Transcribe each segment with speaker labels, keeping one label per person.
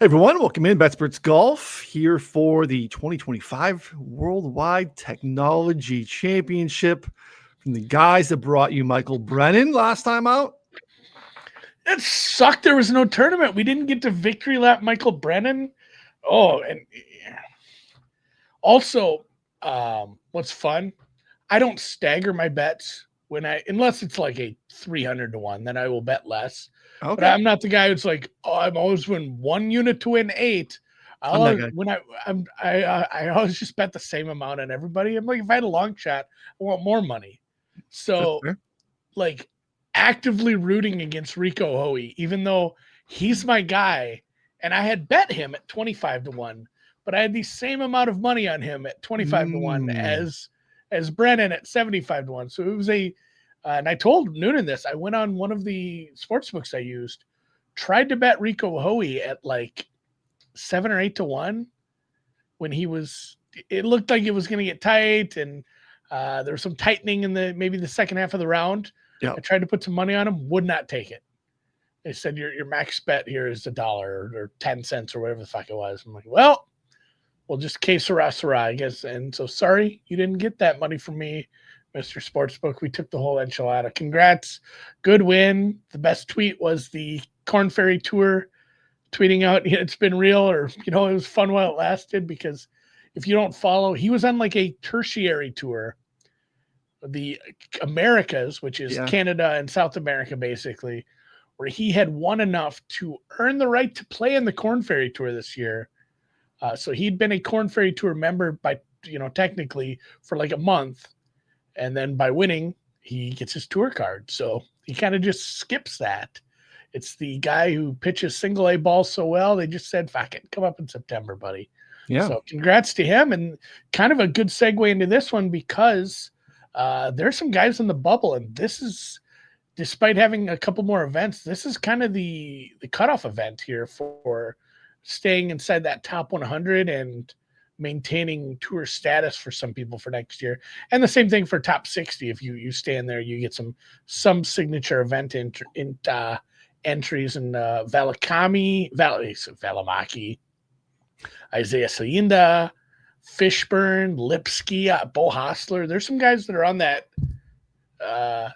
Speaker 1: Hey everyone, welcome in BetSports Golf here for the 2025 Worldwide Technology Championship from the guys that brought you Michael Brennan last time out.
Speaker 2: It sucked. There was no tournament. We didn't get to victory lap Michael Brennan. Oh, and also, what's fun? I don't stagger my bets unless it's like a 300-1, then I will bet less.
Speaker 1: Okay.
Speaker 2: But I'm not the guy who's like, oh, I'm always win 1 unit to win 8. I always just bet the same amount on everybody. I'm like, if I had a long shot, I want more money. So, like, actively rooting against Rico Hoey, even though he's my guy, and I had bet him at 25-1, but I had the same amount of money on him at 25-1 as Brennan at 75-1. So it was and I told Noonan this. I went on one of the sports books I used, tried to bet Rico Hoey at like 7 or 8-1 when it looked like it was going to get tight, and there was some tightening in maybe the second half of the round.
Speaker 1: Yeah.
Speaker 2: I tried to put some money on him, would not take it. They said your max bet here is $1 or 10 cents or whatever the fuck it was. I'm like, well, we'll just que sera, I guess. And so sorry, you didn't get that money from me, Mr. Sportsbook. We took the whole enchilada. Congrats. Good win. The best tweet was the Corn Ferry Tour tweeting out, it's been real, or, it was fun while it lasted, because if you don't follow, he was on like a tertiary tour, the Americas, which is Canada and South America, basically, where he had won enough to earn the right to play in the Corn Ferry Tour this year. So he'd been a Corn Ferry Tour member by, technically for like a month. And then by winning, he gets his tour card. So he kind of just skips that. It's the guy who pitches single A balls so well. They just said, fuck it, come up in September, buddy.
Speaker 1: Yeah.
Speaker 2: So congrats to him. And kind of a good segue into this one, because there's some guys in the bubble. And this is, despite having a couple more events, this is kind of the cutoff event here for staying inside that top 100 and maintaining tour status for some people for next year. And the same thing for top 60. If you stay in there, you get some signature event entries in Valimaki, Isaiah Sayinda, Fishburne, Lipsky, Bo Hostler. There's some guys that are on that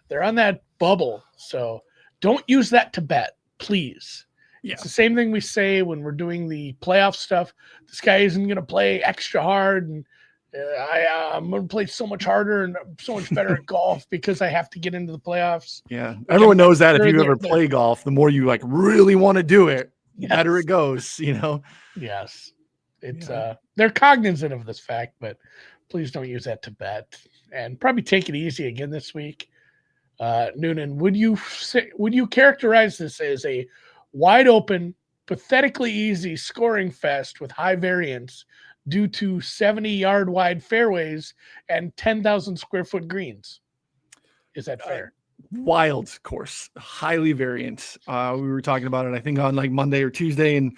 Speaker 2: they're on that bubble. So don't use that to bet, please. Yeah. It's the same thing we say when we're doing the playoff stuff. This guy isn't going to play extra hard, and I'm going to play so much harder and so much better at golf because I have to get into the playoffs.
Speaker 1: Yeah, everyone knows that if you ever play golf, the more you really want to do it, the better it goes.
Speaker 2: Yes, it's they're cognizant of this fact, but please don't use that to bet, and probably take it easy again this week. Noonan, would you characterize this as a wide open, pathetically easy scoring fest with high variance due to 70-yard wide fairways and 10,000 square foot greens? Is that fair?
Speaker 1: Wild course, highly variant. We were talking about it, I think, on like Monday or Tuesday, and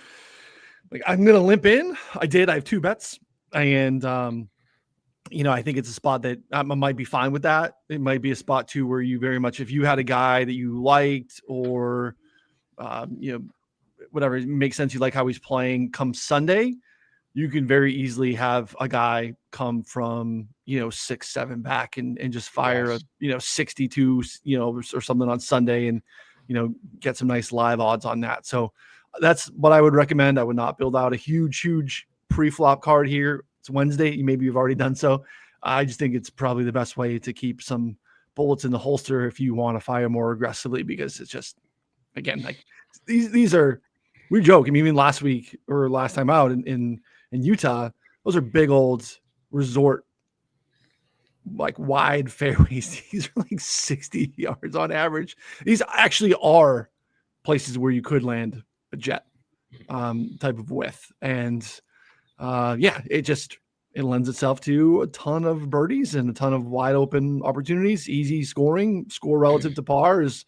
Speaker 1: I'm going to limp in. I have 2 bets, and I think it's a spot that I might be fine with that. It might be a spot too where you very much, if you had a guy that you liked, or whatever, it makes sense, you like how he's playing come Sunday, you can very easily have a guy come from 6-7 back and just fire 62 or something on Sunday, and get some nice live odds on that. So that's what I would recommend. I would not build out a huge pre-flop card here. It's Wednesday. Maybe you've already done so. I just think it's probably the best way to keep some bullets in the holster if you want to fire more aggressively, because it's just, again, like these are, we joke. I mean, even last week or last time out in Utah, those are big old resort, like wide fairways. These are like 60 yards on average. These actually are places where you could land a jet type of width. And it lends itself to a ton of birdies and a ton of wide open opportunities. Easy score relative to par is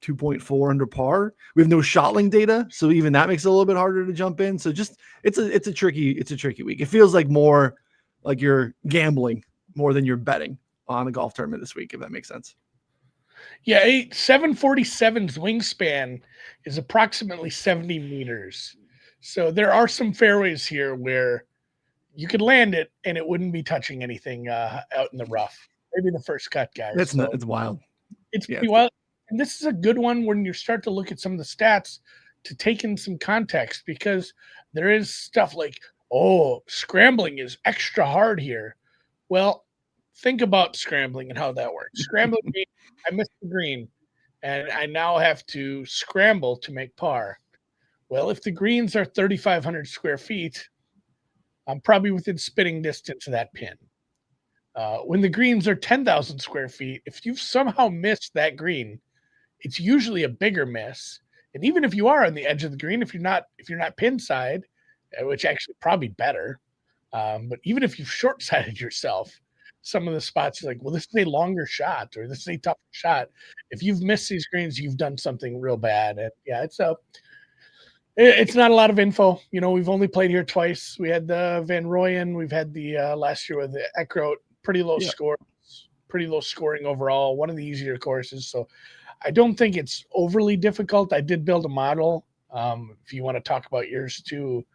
Speaker 1: 2.4 under par. We have no shotling data, so even that makes it a little bit harder to jump in. So just it's a tricky week. It feels like more like you're gambling more than you're betting on a golf tournament this week, if that makes sense.
Speaker 2: Yeah, 747's wingspan is approximately 70 meters. So there are some fairways here where you could land it and it wouldn't be touching anything out in the rough. Maybe the first cut, guys.
Speaker 1: That's not.
Speaker 2: So
Speaker 1: It's wild.
Speaker 2: it's
Speaker 1: Yeah.
Speaker 2: pretty wild. And this is a good one when you start to look at some of the stats to take in some context, because there is stuff like, oh, scrambling is extra hard here. Well, think about scrambling and how that works. Scrambling means I missed the green and I now have to scramble to make par. Well, if the greens are 3,500 square feet, I'm probably within spitting distance of that pin. When the greens are 10,000 square feet, if you've somehow missed that green, it's usually a bigger miss. And even if you are on the edge of the green, if you're not pin side, which actually probably better, but even if you've short sided yourself, some of the spots you're like, well, this is a longer shot or this is a tougher shot. If you've missed these greens, you've done something real bad. And yeah, it's not a lot of info. You know, we've only played here twice. We had the Van Rooyen. We've had the last year with the Eckroat. Pretty low score, pretty low scoring overall. One of the easier courses. So I don't think it's overly difficult. I did build a model. If you want to talk about yours too,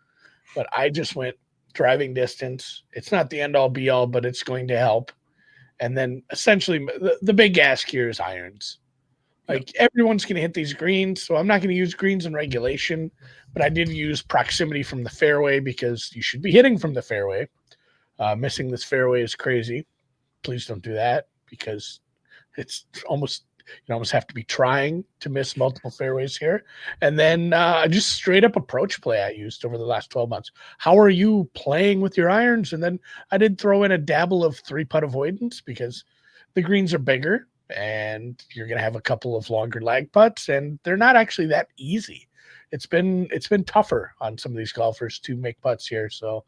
Speaker 2: but I just went driving distance. It's not the end all be all, but it's going to help. And then essentially the big ask here is irons. Like everyone's going to hit these greens. So I'm not going to use greens in regulation, but I did use proximity from the fairway because you should be hitting from the fairway. Missing this fairway is crazy. Please don't do that because it's almost, you almost have to be trying to miss multiple fairways here. And then just straight up approach play I used over the last 12 months. How are you playing with your irons? And then I did throw in a dabble of 3-putt avoidance because the greens are bigger and you're going to have a couple of longer lag putts and they're not actually that easy. It's been tougher on some of these golfers to make putts here. So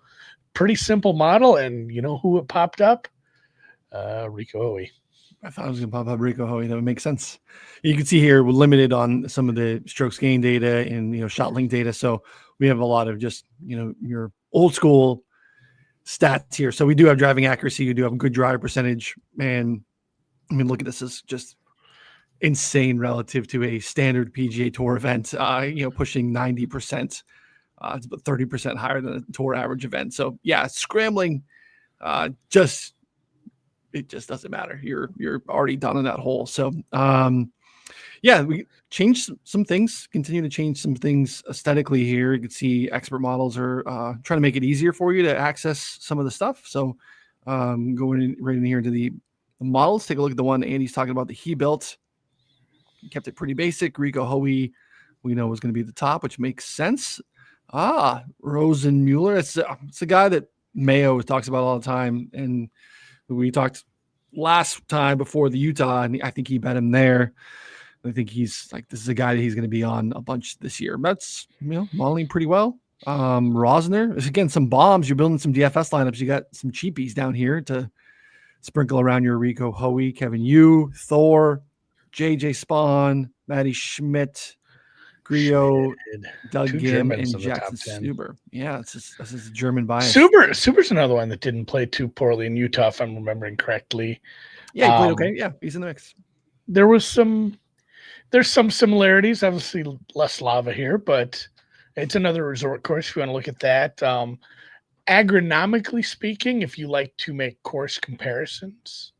Speaker 2: pretty simple model. And you know who it popped up? Rico Hoey.
Speaker 1: I thought I was going to pop up Rico Hoey. That would make sense. You can see here we're limited on some of the strokes gain data and shot link data. So we have a lot of just your old school stats here. So we do have driving accuracy. We do have a good drive percentage. And I mean, look at this. This is just insane relative to a standard PGA Tour event. Pushing 90%. It's about 30% higher than a tour average event. So yeah, scrambling, it just doesn't matter. You're already done in that hole. So we changed some things, continue to change some things aesthetically here. You can see expert models are trying to make it easier for you to access some of the stuff. So going right in here to the models, take a look at the one Andy's talking about that he built. He kept it pretty basic. Rico Hoey, we know was going to be the top, which makes sense. Rosenmuller. It's a guy that Mayo talks about all the time. And we talked last time before the Utah, and I think he bet him there. I think he's like, this is a guy that he's going to be on a bunch this year. That's, modeling pretty well. Rosner, again, some bombs. You're building some DFS lineups. You got some cheapies down here to sprinkle around your Rico Hoey, Kevin Yu, Thor, JJ Spawn, Matty Schmidt, Griot, Doug Gim, and Jackson Suber. Yeah, this is German bias.
Speaker 2: Suber's another one that didn't play too poorly in Utah, if I'm remembering correctly.
Speaker 1: Yeah, he played okay. Yeah, he's in the mix.
Speaker 2: There's some similarities. Obviously, less lava here, but it's another resort course if you want to look at that. Agronomically speaking, if you like to make course comparisons,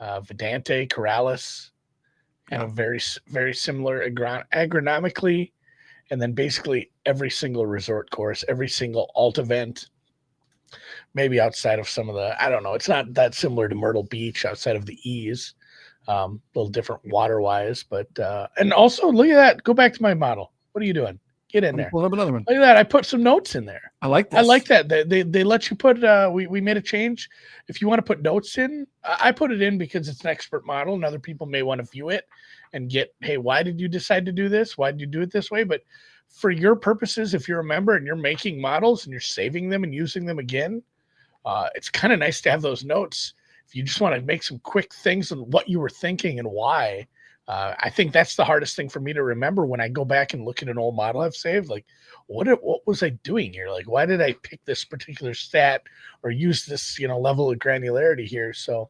Speaker 2: Vedante, Corrales, kind of very, very similar agronomically. And then basically every single resort course, every single alt event, maybe outside of some of the, I don't know, it's not that similar to Myrtle Beach outside of the E's, a little different water-wise. But, and also look at that. Go back to my model. What are you doing? Get in there.
Speaker 1: Pull up another one.
Speaker 2: Look at that. I put some notes in there.
Speaker 1: I like this.
Speaker 2: I like that. They let you put, we made a change. If you want to put notes in, I put it in because it's an expert model and other people may want to view it and get, hey, why did you decide to do this? Why did you do it this way? But for your purposes, if you're a member and you're making models and you're saving them and using them again, it's kind of nice to have those notes. If you just want to make some quick things on what you were thinking and why, I think that's the hardest thing for me to remember when I go back and look at an old model I've saved. Like, what was I doing here? Like, why did I pick this particular stat or use this, level of granularity here? So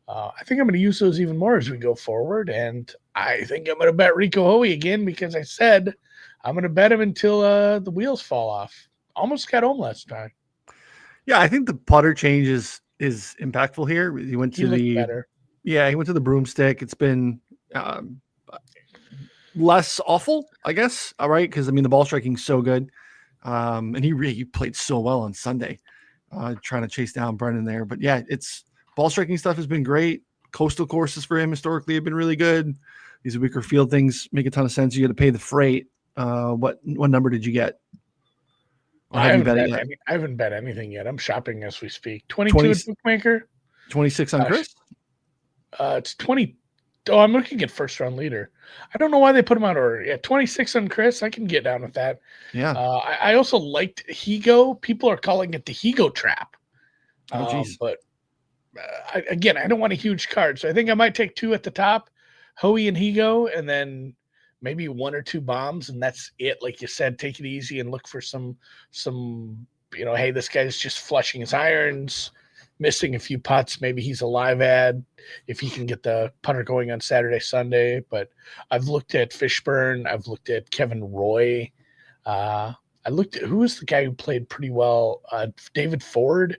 Speaker 2: I think I'm going to use those even more as we go forward. And I think I'm going to bet Rico Hoey again because I said I'm going to bet him until the wheels fall off. Almost got home last time.
Speaker 1: Yeah, I think the putter change is impactful here. He went
Speaker 2: He
Speaker 1: to
Speaker 2: looked better.
Speaker 1: he went to the broomstick. It's been less awful, I guess. All right, because I mean the ball striking's so good, and he played so well on Sunday, trying to chase down Brennan there. But yeah, it's ball striking stuff has been great. Coastal courses for him historically have been really good. These weaker field things make a ton of sense. You got to pay the freight. What number did you get? Or have you bet it yet?
Speaker 2: I haven't bet anything yet. I'm shopping as we speak. 22
Speaker 1: 20,
Speaker 2: at bookmaker.
Speaker 1: 26 on Chris.
Speaker 2: It's 20. Oh, I'm looking at first round leader. I don't know why they put him out order. Yeah, 26 on Chris. I can get down with that.
Speaker 1: Yeah.
Speaker 2: I also liked Higo. People are calling it the Higo trap.
Speaker 1: Oh, geez.
Speaker 2: But again, I don't want a huge card, so I think I might take 2 at the top, Hoey and Higo, and then maybe 1 or 2 bombs, and that's it. Like you said, take it easy and look for some. Hey, this guy's just flushing his irons, missing a few putts. Maybe he's a live ad if he can get the putter going on Saturday, Sunday. But I've looked at Fishburne. I've looked at Kevin Roy. I looked at who was the guy who played pretty well. David Ford.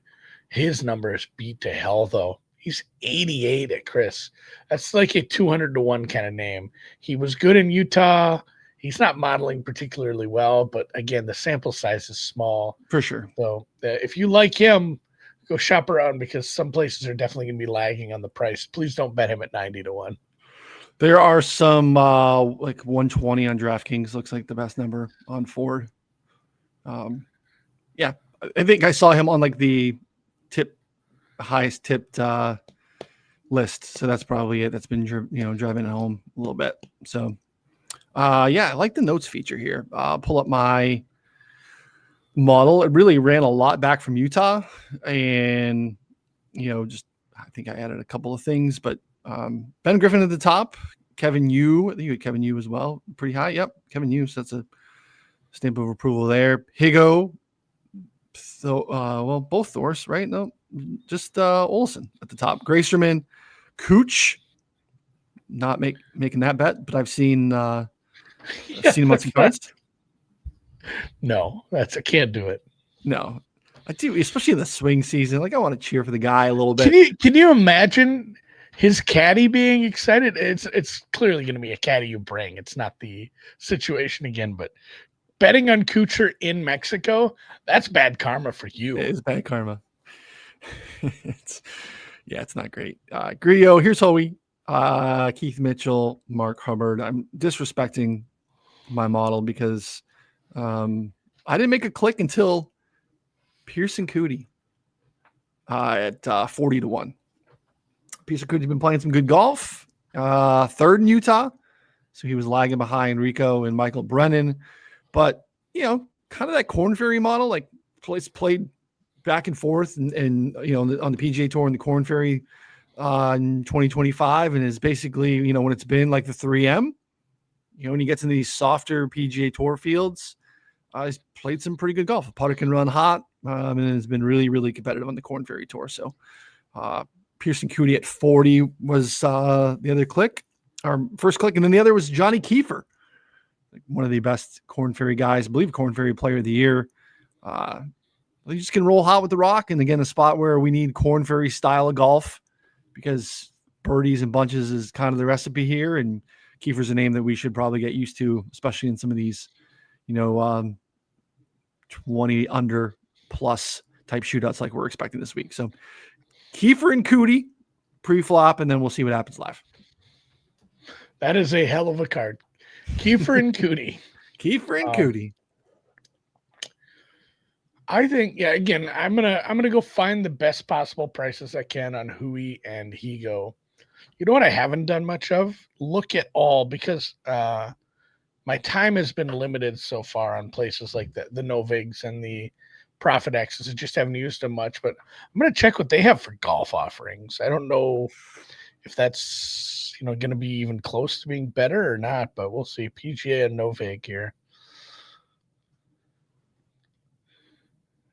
Speaker 2: His numbers beat to hell, though. He's 88 at Chris. That's like a 200-1 kind of name. He was good in Utah. He's not modeling particularly well, but again, the sample size is small.
Speaker 1: For sure.
Speaker 2: So if you like him, go shop around because some places are definitely going to be lagging on the price. Please don't bet him at 90-1.
Speaker 1: There are some like 120 on DraftKings. Looks like the best number on Ford. Yeah, I think I saw him on like the highest tipped list. So that's probably it. That's been driving it home a little bit. So yeah, I like the notes feature here. I'll pull up my model. It really ran a lot back from Utah, and just I think I added a couple of things, but Ben Griffin at the top, Kevin Yu. I think you had Kevin Yu as well, pretty high. Yep, Kevin Yu. So that's a stamp of approval there. Higo. So well, both Thors, right? No, just Olsen at the top. Graysterman, Cooch. Not making that bet, but I've seen I've seen him on some cards.
Speaker 2: No, I can't do it.
Speaker 1: No, I do, especially in the swing season. Like I want to cheer for the guy a little bit.
Speaker 2: Can you imagine his caddy being excited? It's clearly going to be a caddy you bring. It's not the situation again, but betting on Kuchar in Mexico, that's bad karma for you.
Speaker 1: It is bad karma. It's not great. Grillo, here's Hoey, Keith Mitchell, Mark Hubbard. I'm disrespecting my model because I didn't make a click until Pearson Coody at 40-1. Pearson Coody's been playing some good golf. Third in Utah. So he was lagging behind Rico and Michael Brennan. But, kind of that Korn Ferry model, like played back and forth and on the PGA Tour and the Korn Ferry in 2025 and is basically, when it's been like the 3M, when he gets into these softer PGA Tour fields, he's played some pretty good golf. The putter can run hot and has been really, really competitive on the Korn Ferry Tour. So Pearson Coody at 40 was the other click, our first click. And then the other was Johnny Kiefer, one of the best Korn Ferry guys, I believe Korn Ferry Player of the Year. He just can roll hot with the rock. And again, a spot where we need Korn Ferry style of golf because birdies and bunches is kind of the recipe here. And Kiefer's a name that we should probably get used to, especially in some of these, 20 under plus type shootouts like we're expecting this week. So Kiefer and Coody pre-flop, and then we'll see what happens live.
Speaker 2: That is a hell of a card. Kiefer and Coody.
Speaker 1: Kiefer and Coody.
Speaker 2: I think, again, I'm gonna go find the best possible prices I can on Hui and Higo. You know what I haven't done much of? Look at all, because my time has been limited so far on places like the Novigs and the Profit X's. I just haven't used them much, but I'm gonna check what they have for golf offerings. I don't know if that's going to be even close to being better or not, but we'll see. PGA and Novig here.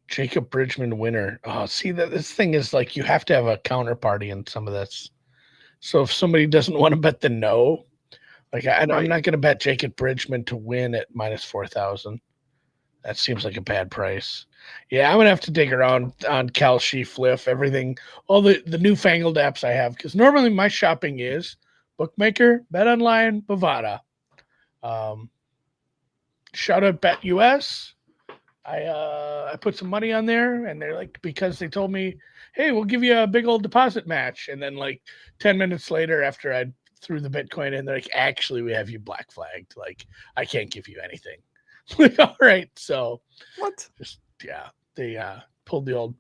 Speaker 2: Jacob Bridgman winner. Oh, see that this thing is like you have to have a counterparty in some of this. So if somebody doesn't want to bet the no, like I'm
Speaker 1: Right.
Speaker 2: not going to bet Jacob Bridgman to win at minus 4,000. That seems like a bad price. Yeah, I'm gonna have to dig around on Kalshi, Fliff, everything, all the newfangled apps I have, because normally my shopping is Bookmaker, BetOnline, Bovada. Shout out BetUS. I put some money on there, and they're like, because they told me, hey, we'll give you a big old deposit match, and then like 10 minutes later, after I threw the Bitcoin in, they're like, actually, we have you black flagged. Like, I can't give you anything. Like, all right, so
Speaker 1: What?
Speaker 2: just they pulled the old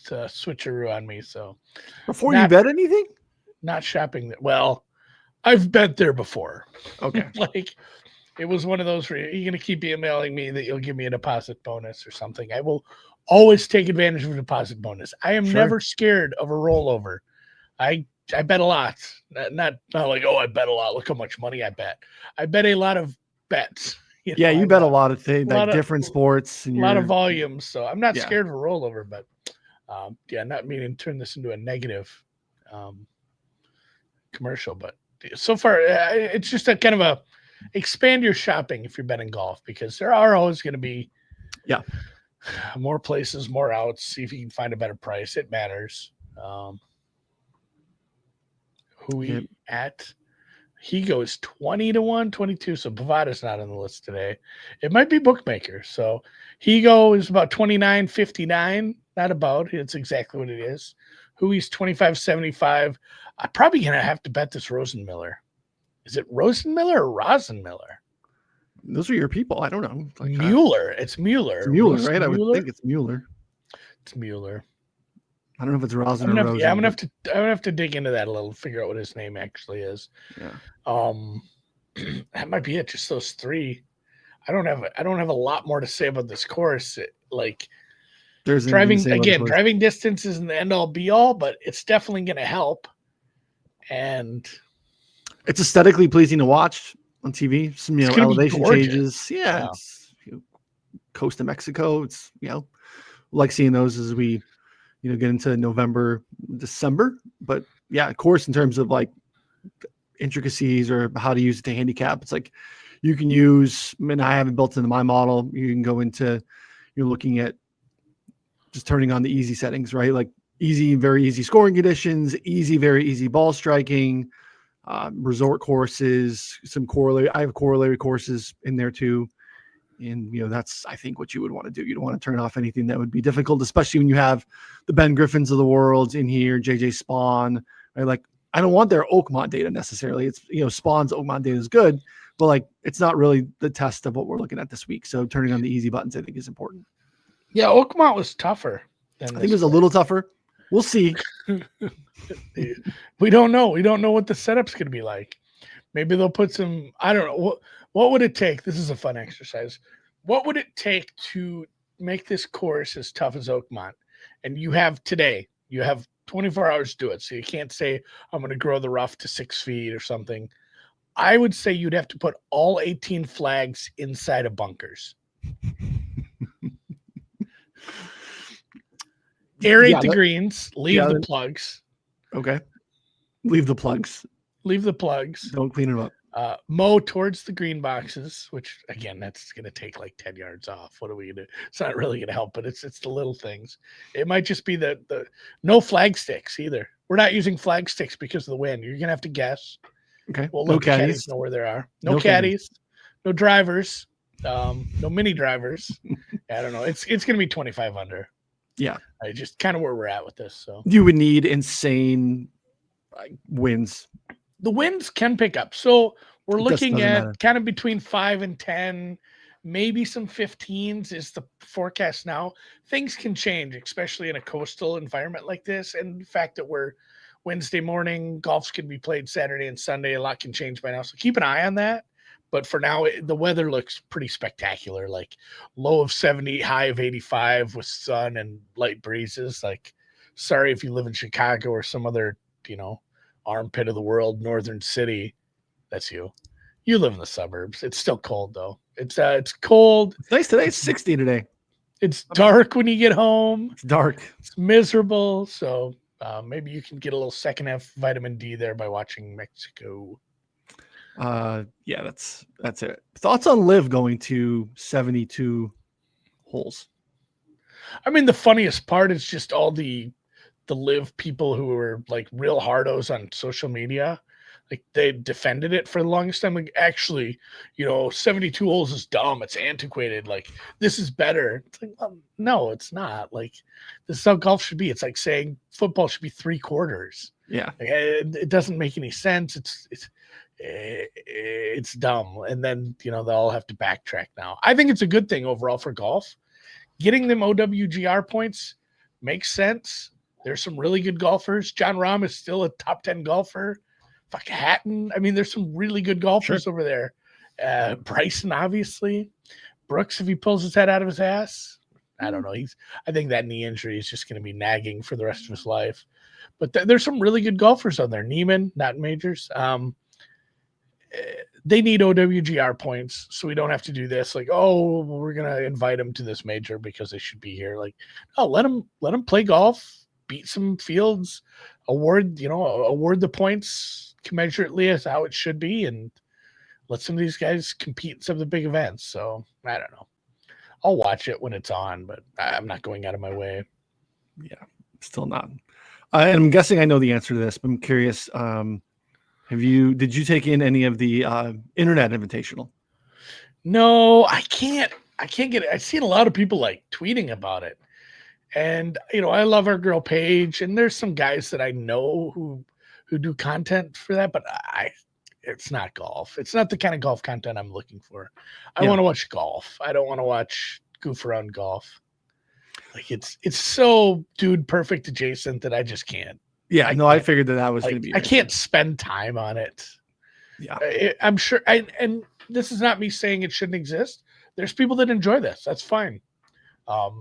Speaker 2: switcheroo on me. So
Speaker 1: Before you bet anything?
Speaker 2: Not shopping that well. I've bet there before.
Speaker 1: Okay.
Speaker 2: Like it was one of those where you're gonna keep emailing me that you'll give me a deposit bonus or something. I will always take advantage of a deposit bonus. I am never scared of a rollover. I bet a lot. Not like, oh, I bet a lot. Look how much money I bet. I bet a lot of bets.
Speaker 1: You bet a lot of things, like different sports. And
Speaker 2: a lot of volumes. So I'm not
Speaker 1: Yeah.
Speaker 2: scared of a rollover, but not meaning to turn this into a negative commercial. But so far, it's just a kind of a expand your shopping if you're betting golf, because there are always going to be more places, more outs. See if you can find a better price. It matters. Who we at? He goes 20-1, 22. So Bovada's not on the list today. It might be Bookmaker. So Higo is about 29.59. Not about. It's exactly what it is. Hui's 25.75. I'm probably gonna have to bet this Rosenmiller. Is it Rosenmiller or Rosenmiller?
Speaker 1: Those are your people. I don't know.
Speaker 2: Like, Mueller. It's Mueller.
Speaker 1: It's Mueller, right? I would think it's Mueller.
Speaker 2: It's Mueller.
Speaker 1: I don't know if it's Rosen
Speaker 2: or
Speaker 1: Rosen.
Speaker 2: Yeah, I'm gonna have to dig into that a little, figure out what his name actually is.
Speaker 1: Yeah.
Speaker 2: That might be it. Just those three. I don't have a lot more to say about this course. There's driving distance isn't the end all be all, but it's definitely going to help. And
Speaker 1: it's aesthetically pleasing to watch on TV. Some elevation changes. Yeah. It's, coast of Mexico. It's like seeing those as we get into November, December. But yeah, of course, in terms of like intricacies or how to use it to handicap, it's like you can use, and I haven't built into my model, you can go into, you're looking at just turning on the easy settings, right? Like easy, very easy scoring conditions, very easy ball striking, resort courses, some corollary. I have corollary courses in there too. And, that's, I think, what you would want to do. You don't want to turn off anything that would be difficult, especially when you have the Ben Griffins of the world in here, JJ Spawn, right? Like, I don't want their Oakmont data necessarily. It's, Spawn's Oakmont data is good, but like, it's not really the test of what we're looking at this week. So turning on the easy buttons, I think, is important.
Speaker 2: Yeah, Oakmont was tougher.
Speaker 1: I think it was a little tougher. We'll see.
Speaker 2: We don't know. We don't know what the setup's going to be like. Maybe they'll put some, I don't know. What would it take? This is a fun exercise. What would it take to make this course as tough as Oakmont? And you have 24 hours to do it. So you can't say, I'm going to grow the rough to 6 feet or something. I would say you'd have to put all 18 flags inside of bunkers. Aerate the greens, leave the plugs.
Speaker 1: Okay. Leave the plugs.
Speaker 2: Don't
Speaker 1: clean it up.
Speaker 2: Mow towards the green boxes, which again, that's going to take like 10 yards off. What are we going to do? It's not really going to help, but it's the little things. It might just be the no flag sticks either. We're not using flag sticks because of the wind. You're going to have to guess.
Speaker 1: Okay.
Speaker 2: Well, no caddies know where they are. No caddies, no drivers, no mini drivers. I don't know. It's going to be 25 under.
Speaker 1: Yeah.
Speaker 2: Just kind of where we're at with this. So
Speaker 1: you would need insane winds.
Speaker 2: The winds can pick up. So we're looking at kind of between 5 and 10, maybe some 15s is the forecast now. Things can change, especially in a coastal environment like this. And the fact that we're Wednesday morning, golf's can be played Saturday and Sunday. A lot can change by now. So keep an eye on that. But for now, the weather looks pretty spectacular, like low of 70, high of 85 with sun and light breezes. Like, sorry if you live in Chicago or some other, armpit of the world, northern city. That's you. You live in the suburbs. It's still cold though. It's cold.
Speaker 1: It's nice today. It's 60 today.
Speaker 2: It's dark when you get home.
Speaker 1: It's dark.
Speaker 2: It's miserable. So Maybe you can get a little second half vitamin D there by watching Mexico.
Speaker 1: Yeah, that's it. Thoughts on Liv going to 72 holes?
Speaker 2: I mean, the funniest part is just all the Live people who were like real hardos on social media. Like they defended it for the longest time. Like, actually, 72 holes is dumb. It's antiquated. Like, this is better. It's like, no, it's not. Like, this is how golf should be. It's like saying football should be 3/4.
Speaker 1: Yeah.
Speaker 2: Like, it doesn't make any sense. It's dumb. And then, they'll all have to backtrack now. I think it's a good thing overall for golf. Getting them OWGR points makes sense. There's some really good golfers. John Rahm is still a top 10 golfer. Fuck Hatton. I mean, there's some really good golfers over there. Bryson, obviously. Brooks, if he pulls his head out of his ass. I don't know. I think that knee injury is just going to be nagging for the rest of his life. But there's some really good golfers on there. Neiman, not majors. They need OWGR points, so we don't have to do this. Like, oh, we're going to invite them to this major because they should be here. Like, no, let them play golf, beat some fields, award the points commensurately as how it should be, and let some of these guys compete in some of the big events. So I don't know. I'll watch it when it's on, but I'm not going out of my way.
Speaker 1: Yeah, still not. And I'm guessing I know the answer to this, but I'm curious. Did you take in any of the internet invitational?
Speaker 2: No, I can't get it. I've seen a lot of people like tweeting about it. And, I love our girl Paige, and there's some guys that I know who do content for that, but it's not golf. It's not the kind of golf content I'm looking for. I want to watch golf. I don't want to watch goof around golf. Like it's so dude perfect adjacent that I just can't.
Speaker 1: Yeah, I figured that was going to be.
Speaker 2: I can't spend time on it.
Speaker 1: Yeah,
Speaker 2: I'm sure. And this is not me saying it shouldn't exist. There's people that enjoy this. That's fine.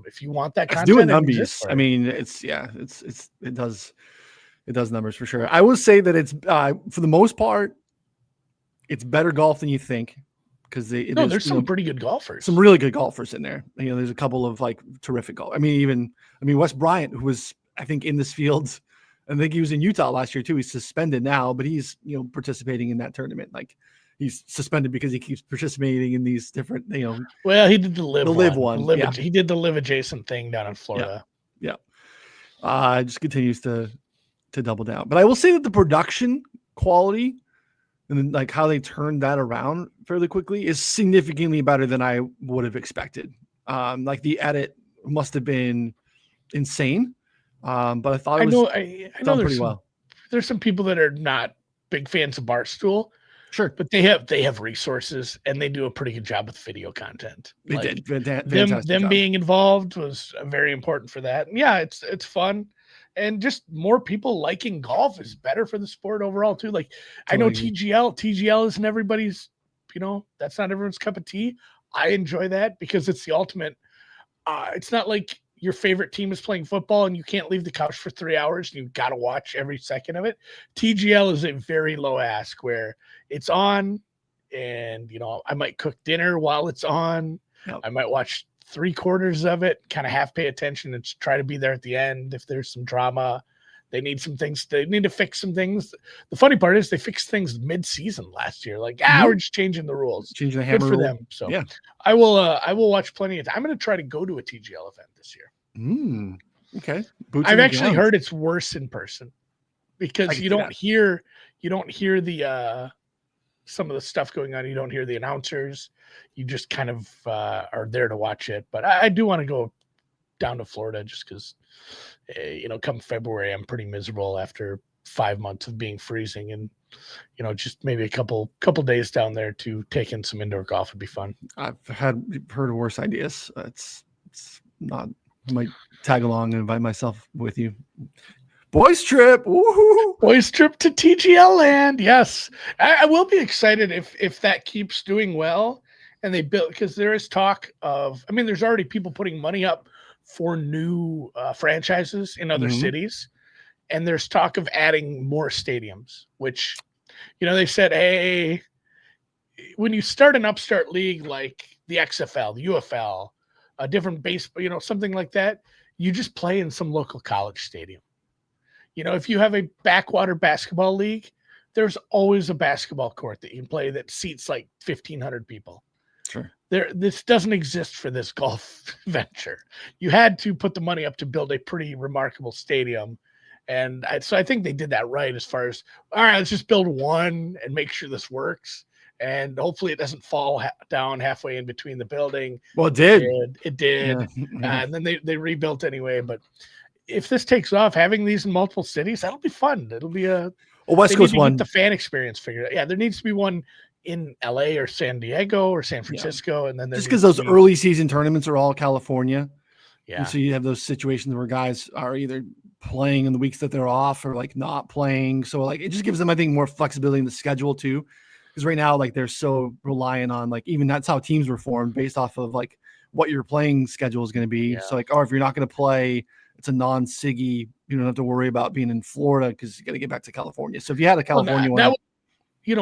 Speaker 2: If you want that content,
Speaker 1: it's doing numbers. I mean, it does numbers for sure. I will say that it's for the most part, it's better golf than you think, because
Speaker 2: there's some pretty good golfers,
Speaker 1: some really good golfers in there. There's a couple of like terrific golf. I mean, Wes Bryant, who was I think in this field, I think he was in Utah last year too. He's suspended now, but he's participating in that tournament. Like, he's suspended because he keeps participating in these different,
Speaker 2: Well, he did the live one.
Speaker 1: Yeah.
Speaker 2: He did the live adjacent thing down in Florida.
Speaker 1: Yeah. Just continues to double down. But I will say that the production quality and then like how they turned that around fairly quickly is significantly better than I would have expected. Like the edit must have been insane. But I thought it was done pretty well.
Speaker 2: There's some people that are not big fans of Barstool.
Speaker 1: Sure,
Speaker 2: but they have resources, and they do a pretty good job with video content.
Speaker 1: They did.
Speaker 2: Them being involved was very important for that. And yeah, it's fun, and just more people liking golf is better for the sport overall too. Like, I know TGL isn't everybody's, that's not everyone's cup of tea. I enjoy that because it's the ultimate. It's not like your favorite team is playing football and you can't leave the couch for 3 hours and you've got to watch every second of it. TGL is a very low ask where it's on, and I might cook dinner while it's on. Yep. I might watch 3/4 of it, kind of half pay attention and try to be there at the end if there's some drama. They need some things. They need to fix some things. The funny part is they fixed things mid-season last year. Like, we're just changing the rules.
Speaker 1: Changing the hammer
Speaker 2: Good for them. So yeah, I will watch plenty of time. I'm going to try to go to a TGL event this year.
Speaker 1: Okay.
Speaker 2: I've actually heard it's worse in person because you don't hear the some of the stuff going on. You don't hear the announcers. You just kind of are there to watch it. But I do want to go down to Florida just because, come February, I'm pretty miserable after 5 months of being freezing, and just maybe a couple days down there to take in some indoor golf would be fun.
Speaker 1: I've heard of worse ideas. It's not. I might tag along and invite myself with you. Boys trip. Woohoo!
Speaker 2: Boys trip to TGL land. Yes. I will be excited if that keeps doing well and they build, because there is talk of, there's already people putting money up for new franchises in other cities. And there's talk of adding more stadiums, which, they said, hey, when you start an upstart league like the XFL, the UFL, a different base, something like that, you just play in some local college stadium. If you have a backwater basketball league, there's always a basketball court that you can play that seats like 1,500 people.
Speaker 1: Sure.
Speaker 2: This doesn't exist for this golf venture. You had to put the money up to build a pretty remarkable stadium. And so I think they did that right as far as, all right, let's just build one and make sure this works. And hopefully it doesn't fall down halfway in between the building.
Speaker 1: Well, it did.
Speaker 2: It did.
Speaker 1: Yeah.
Speaker 2: And then they rebuilt anyway. But if this takes off, having these in multiple cities, that'll be fun. It'll be
Speaker 1: West Coast one.
Speaker 2: Get the fan experience figured out. Yeah, there needs to be one in LA or San Diego or San Francisco. And then
Speaker 1: just because those early season tournaments are all California.
Speaker 2: Yeah.
Speaker 1: And so you have those situations where guys are either playing in the weeks that they're off or like not playing. So like it just gives them, I think, more flexibility in the schedule too. Because right now, like they're so reliant on like even that's how teams were formed based off of like what your playing schedule is going to be. Yeah. So like, or if you're not going to play, it's a non-Siggy. You don't have to worry about being in Florida because you got to get back to California. So if you had a California one,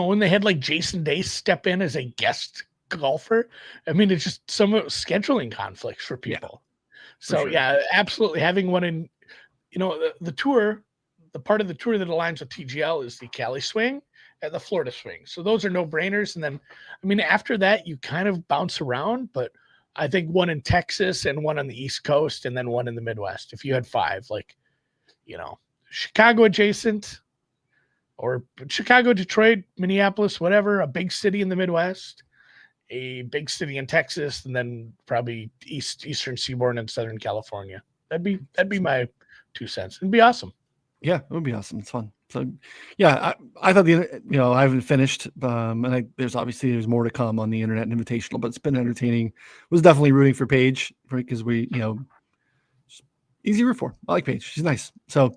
Speaker 2: when they had like Jason Day step in as a guest golfer, I mean, it's just some scheduling conflicts for people. Yeah, so sure. Yeah, absolutely. Having one in, the tour, the part of the tour that aligns with TGL is the Cali swing and the Florida swing. So those are no brainers. And then, I mean, after that, you kind of bounce around, but I think one in Texas and one on the East Coast and then one in the Midwest. If you had 5, like, Chicago adjacent or Chicago, Detroit, Minneapolis, whatever, a big city in the Midwest, a big city in Texas, and then probably Eastern Seaboard and Southern California. That'd be my 2 cents. It'd be awesome.
Speaker 1: Yeah, it would be awesome. It's fun. So, yeah, I thought I haven't finished, and there's more to come on the Internet Invitational, but it's been entertaining. Was definitely rooting for Paige, right? Because we, easy root for. I like Paige. She's nice. So,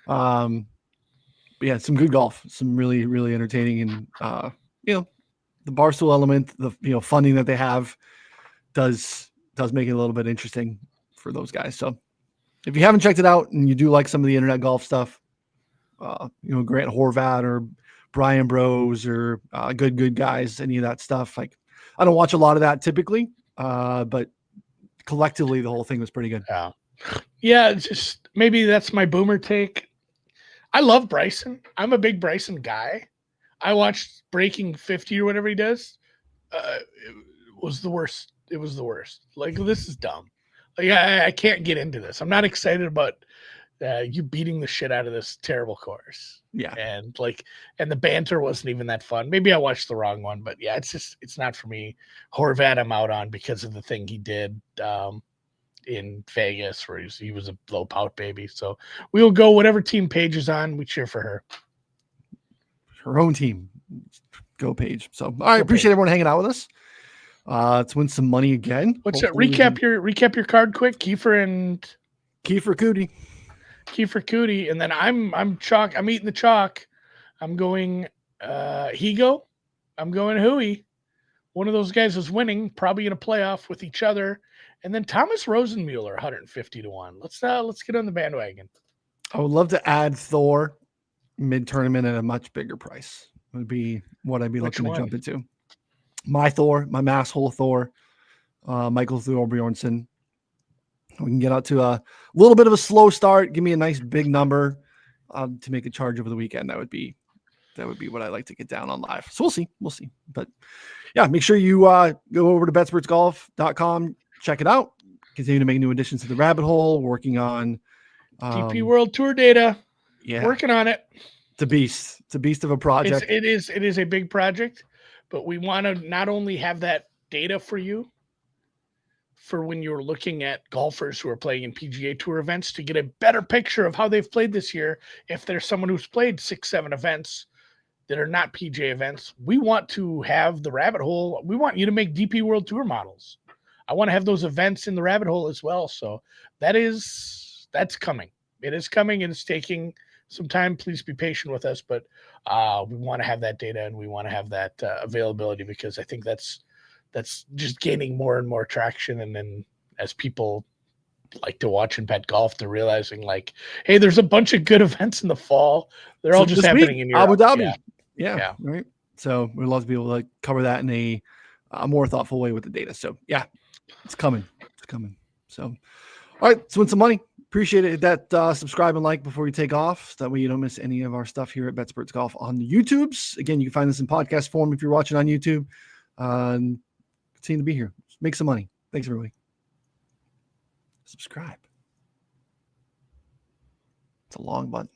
Speaker 1: but yeah, some good golf, some really, really entertaining, and the Barstool element, the funding that they have does make it a little bit interesting for those guys. So if you haven't checked it out and you do like some of the internet golf stuff, Grant Horvat or Brian Bros or good guys, any of that stuff. Like I don't watch a lot of that typically, but collectively the whole thing was pretty good.
Speaker 2: Yeah. Just maybe that's my boomer take. I love Bryson. I'm a big Bryson guy. I watched Breaking 50 or whatever he does. It was the worst. It was the worst. Like, this is dumb. Like, I can't get into this. I'm not excited about you beating the shit out of this terrible course.
Speaker 1: Yeah.
Speaker 2: And the banter wasn't even that fun. Maybe I watched the wrong one, but yeah, it's not for me. Horvat I'm out on because of the thing he did in Vegas where he was a low pout baby. So we will go whatever team Paige is on. We cheer for her.
Speaker 1: Her own team. Go Paige. So, all right. Appreciate everyone hanging out with us. Let's win some money again.
Speaker 2: What's that? Recap your card quick. Kiefer Cootie. And then I'm chalk. I'm eating the chalk. I'm going Higo. I'm going Hui. One of those guys is winning, probably in a playoff with each other. And then Thomas Rosenmuller, 150 to 1. Let's get on the bandwagon.
Speaker 1: I would love to add Thor mid-tournament at a much bigger price. Would be what I'd be looking to jump into. My Thor, my Masshole Thor, Michael Thor Bjornsson. We can get out to a little bit of a slow start. Give me a nice big number to make a charge over the weekend. That would be what I like to get down on live. So we'll see. But yeah, make sure you go over to betsportsgolf.com, check it out. Continue to make new additions to the rabbit hole. Working on
Speaker 2: DP World Tour data.
Speaker 1: Yeah,
Speaker 2: working on it.
Speaker 1: It's a beast. It's a beast of a project.
Speaker 2: It is a big project, but we want to not only have that data for you for when you're looking at golfers who are playing in PGA Tour events to get a better picture of how they've played this year. If there's someone who's played 6-7 events that are not PGA events, we want to have the rabbit hole. We want you to make DP World Tour models. I want to have those events in the rabbit hole as well. So that's coming. It is coming. It is taking some time. Please be patient with us, but we want to have that data and we want to have that availability because I think that's just gaining more and more traction. And then as people like to watch and bet golf, they're realizing like, hey, there's a bunch of good events in the fall. They're all just happening in Europe.
Speaker 1: Abu Dhabi. Yeah. Right. So we'd love to be able to cover that in a more thoughtful way with the data. So yeah, it's coming. So, all right. Let's win some money. Appreciate it. That subscribe and like before you take off. That way you don't miss any of our stuff here at BetSports Golf on the YouTubes. Again, you can find this in podcast form if you're watching on YouTube. Continue to be here. Make some money. Thanks, everybody. Subscribe. It's a long button.